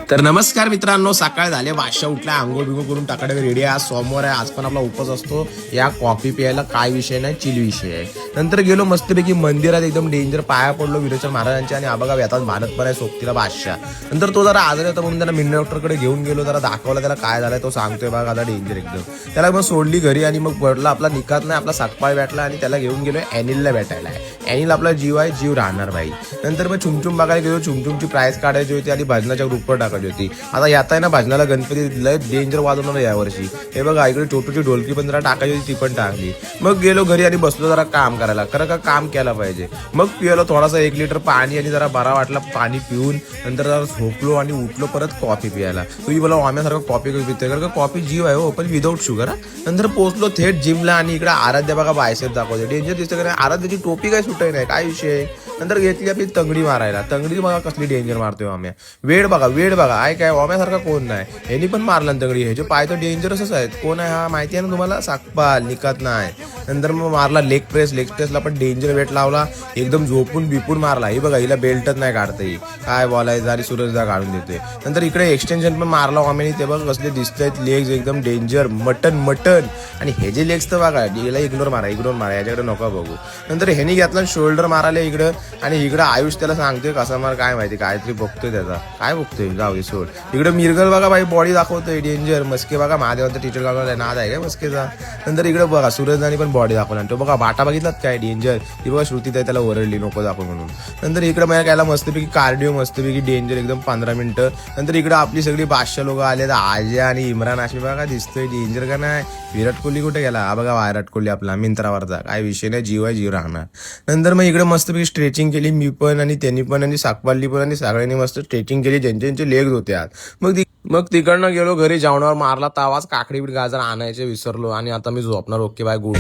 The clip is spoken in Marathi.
तर नमस्कार मित्रांनो, सकाळ झाले, बादशाह उठला, आंघोळ बिंघोळ करून टाकाडे रेडी आहे. आज सोमवार आहे, आज पण आपला उपवास असतो. या कॉफी प्यायला काय विषय नाही, चिल विषय आहे. नंतर गेलो मस्तपैकी मंदिरात, एकदम डेंजर पाया पडलो विरोचर महाराजांच्या आणि आबा येतात भारत पण आहे सोबतीला बादशाह. नंतर तो जरा आजारी होता म्हणून त्याला मिनी डॉक्टरकडे घेऊन गेलो, जरा दाखवला त्याला काय झालंय. तो सांगतोय बघा आता डेंजर एकदम. त्याला मग सोडली घरी आणि मग पडला आपला निकात नाही, आपला सातपाळ भेटला आणि त्याला घेऊन गेलोय अनिलला भेटायला. अनिल आपला जीव आहे, जीव राहणार बाई. नंतर मग चुमचुम बघायला गेलो, चुमचुमची प्राइस काढायची होती आणि भजनाच्या ग्रुपवर टाकायची होती. आता येत आहे ना भजनाला, गणपती लय डेंजर वाजवणार यावर्षी. हे बघा इकडे छोटूची ढोलकी पण जरा टाकायची होती, ती पण टाकली. मग गेलो घरी आणि बसलो जरा काम करायला, खरं का काम केला पाहिजे. मग पिलो थोडासा 1 लिटर पाणी आणि जरा बरा वाटला पाणी पिऊन. नंतर जरा झोपलो आणि उठलो परत कॉफी प्यायला. तुम्ही बोला आम्यासारखं कॉफी पितोय, कारण का कॉफी जीव आहे हो, पण विदाऊट शुगर. नंतर पोहोचलो थेट जिमला आणि इकडे आराध्या बघा बायसेप दाखवते, डेंजर दिसतं. कारण आराध्याची टोपी काय सुटाय नाही, काय विषय. नंतर घेतली आपली तंगडी मारायला. तंगडी बघा कसली डेंजर मारतोय आम्या. वेळ बघा आय काय ओम्यासारखा कोण नाही. ह्यानी पण मारला तंगडी, ह्याचे पाय तर डेंजरसच आहेत. कोण आहे हा माहिती आहे ना तुम्हाला, साकपाल निकात नाही. नंतर मग मारला लेग प्रेसला पण डेंजर वेट लावला, एकदम झोपून बिपून मारला. ही बघा हिला बेल्टच नाही काढता येईल, काय बोलायचं आणि सूरजदा काढून देते. नंतर इकडे एक्सटेन्शन पण मारला ओम्याने, ते बघ कसले दिसत आहेत लेग्स, एकदम डेंजर मटन. आणि हे जे लेग्स तर बघा, हिला इग्नोर मारा याच्याकडे नका बघू. नंतर ह्यानी घेतला शोल्डर मारायला इकडं, आणि इकडं आयुष त्याला सांगतोय कसा मार काय माहिती, काहीतरी बघतोय त्याचा, काय बघतोय जाऊ दे सोड. इकडं मिरगल बघा बाई बॉडी दाखवतोय डेंजर. मस्के बघा महादेवांचा टीचर गावला नाद आहे काय मस्केचा. नंतर इकडे बघा सूरजदानी पण बॉडी दाखवला, तो बघा बाटा बघितलात काय डेंजर. ती बघा श्रुती त्याला ओरडली नको दाखव म्हणून. नंतर इकडे मला कायला मस्तपैकी कार्डिओ मस्तपैकी डेंजर एकदम 15 मिनिटं. नंतर इकडे आपली सगळी बादशाह लोक आले, तर आज्या आणि इम्रान हाशमी बघा दिसतोय डेंजर का नाही. विराट कोहली कुठे गेला, हा बघा विराट कोहली आपला मिंत्रावरचा, काय विषय नाही, जीव आहे जीव राहणार. नंतर मग इकडे मस्तपैकी स्ट्रेचिंग केली, मी पण आणि त्यांनी पण आणि साकपाली पण, आणि सगळ्यांनी मस्त स्ट्रेचिंग केली ज्यांचे लेग्स होते आज. मग तिकडनं गेलो घरी, जेवणावर मारला तावाच, काकडी बीट गाजर आणायचे विसरलो आणि आता मी झोपणार. Okay bye, good.